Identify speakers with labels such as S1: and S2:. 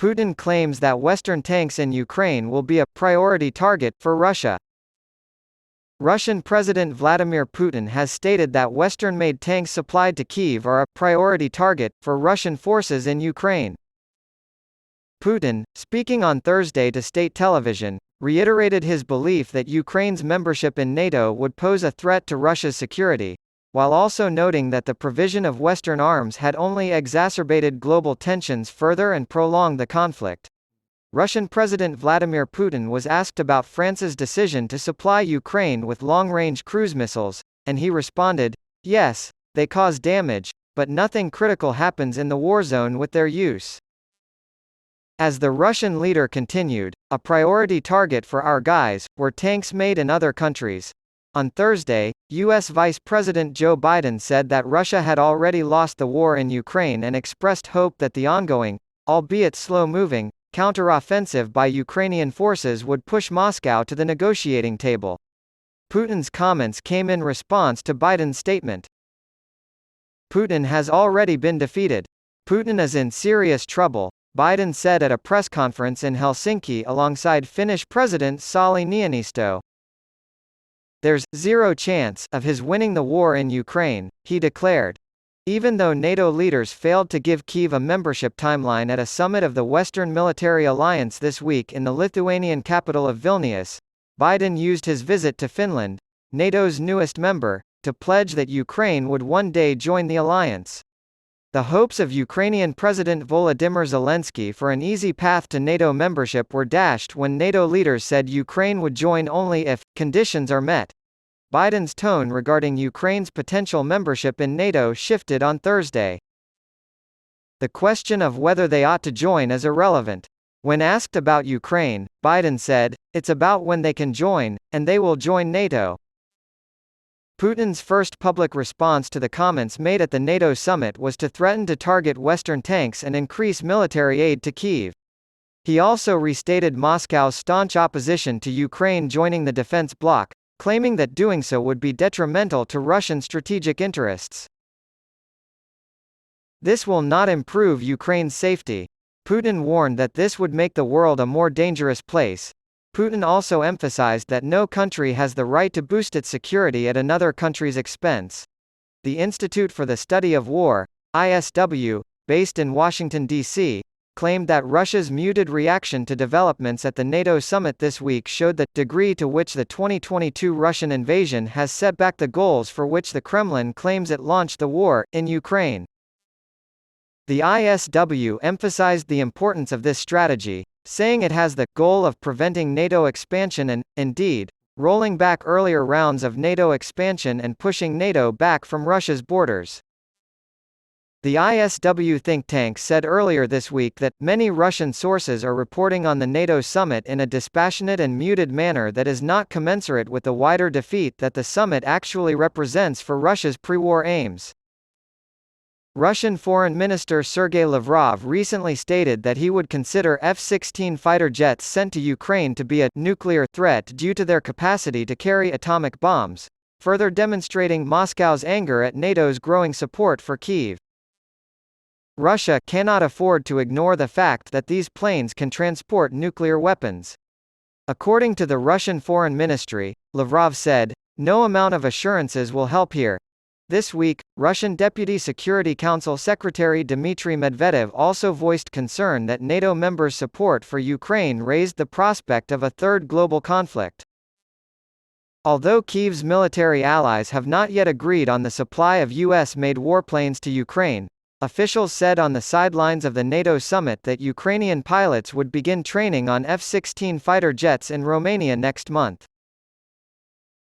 S1: Putin claims that Western tanks in Ukraine will be a priority target for Russia. Russian President Vladimir Putin has stated that Western-made tanks supplied to Kyiv are a priority target for Russian forces in Ukraine. Putin, speaking on Thursday to state television, reiterated his belief that Ukraine's membership in NATO would pose a threat to Russia's security, while also noting that the provision of Western arms had only exacerbated global tensions further and prolonged the conflict. Russian President Vladimir Putin was asked about France's decision to supply Ukraine with long-range cruise missiles, and he responded, "Yes, they cause damage, but nothing critical happens in the war zone with their use." As the Russian leader continued, "A priority target for our guys were tanks made in other countries." On Thursday, U.S. Vice President Joe Biden said that Russia had already lost the war in Ukraine and expressed hope that the ongoing, albeit slow-moving, counter-offensive by Ukrainian forces would push Moscow to the negotiating table. Putin's comments came in response to Biden's statement. Putin has already been defeated. Putin is in serious trouble, Biden said at a press conference in Helsinki alongside Finnish President Sauli Niinisto. "There's zero chance of his winning the war in Ukraine," he declared. Even though NATO leaders failed to give Kyiv a membership timeline at a summit of the Western Military Alliance this week in the Lithuanian capital of Vilnius, Biden used his visit to Finland, NATO's newest member, to pledge that Ukraine would one day join the alliance. The hopes of Ukrainian President Volodymyr Zelensky for an easy path to NATO membership were dashed when NATO leaders said Ukraine would join only if conditions are met. Biden's tone regarding Ukraine's potential membership in NATO shifted on Thursday. The question of whether they ought to join is irrelevant. When asked about Ukraine, Biden said, "It's about when they can join, and they will join NATO." Putin's first public response to the comments made at the NATO summit was to threaten to target Western tanks and increase military aid to Kyiv. He also restated Moscow's staunch opposition to Ukraine joining the defense bloc, claiming that doing so would be detrimental to Russian strategic interests. This will not improve Ukraine's safety. Putin warned that this would make the world a more dangerous place. Putin also emphasized that no country has the right to boost its security at another country's expense. The Institute for the Study of War, ISW, based in Washington, D.C., claimed that Russia's muted reaction to developments at the NATO summit this week showed the degree to which the 2022 Russian invasion has set back the goals for which the Kremlin claims it launched the war in Ukraine. The ISW emphasized the importance of this strategy, saying it has the goal of preventing NATO expansion and, indeed, rolling back earlier rounds of NATO expansion and pushing NATO back from Russia's borders. The ISW think tank said earlier this week that many Russian sources are reporting on the NATO summit in a dispassionate and muted manner that is not commensurate with the wider defeat that the summit actually represents for Russia's pre-war aims. Russian Foreign Minister Sergei Lavrov recently stated that he would consider F-16 fighter jets sent to Ukraine to be a nuclear threat due to their capacity to carry atomic bombs, further demonstrating Moscow's anger at NATO's growing support for Kyiv. Russia cannot afford to ignore the fact that these planes can transport nuclear weapons. According to the Russian Foreign Ministry, Lavrov said, "No amount of assurances will help here." This week, Russian Deputy Security Council Secretary Dmitry Medvedev also voiced concern that NATO members' support for Ukraine raised the prospect of a third global conflict. Although Kyiv's military allies have not yet agreed on the supply of US-made warplanes to Ukraine, officials said on the sidelines of the NATO summit that Ukrainian pilots would begin training on F-16 fighter jets in Romania next month.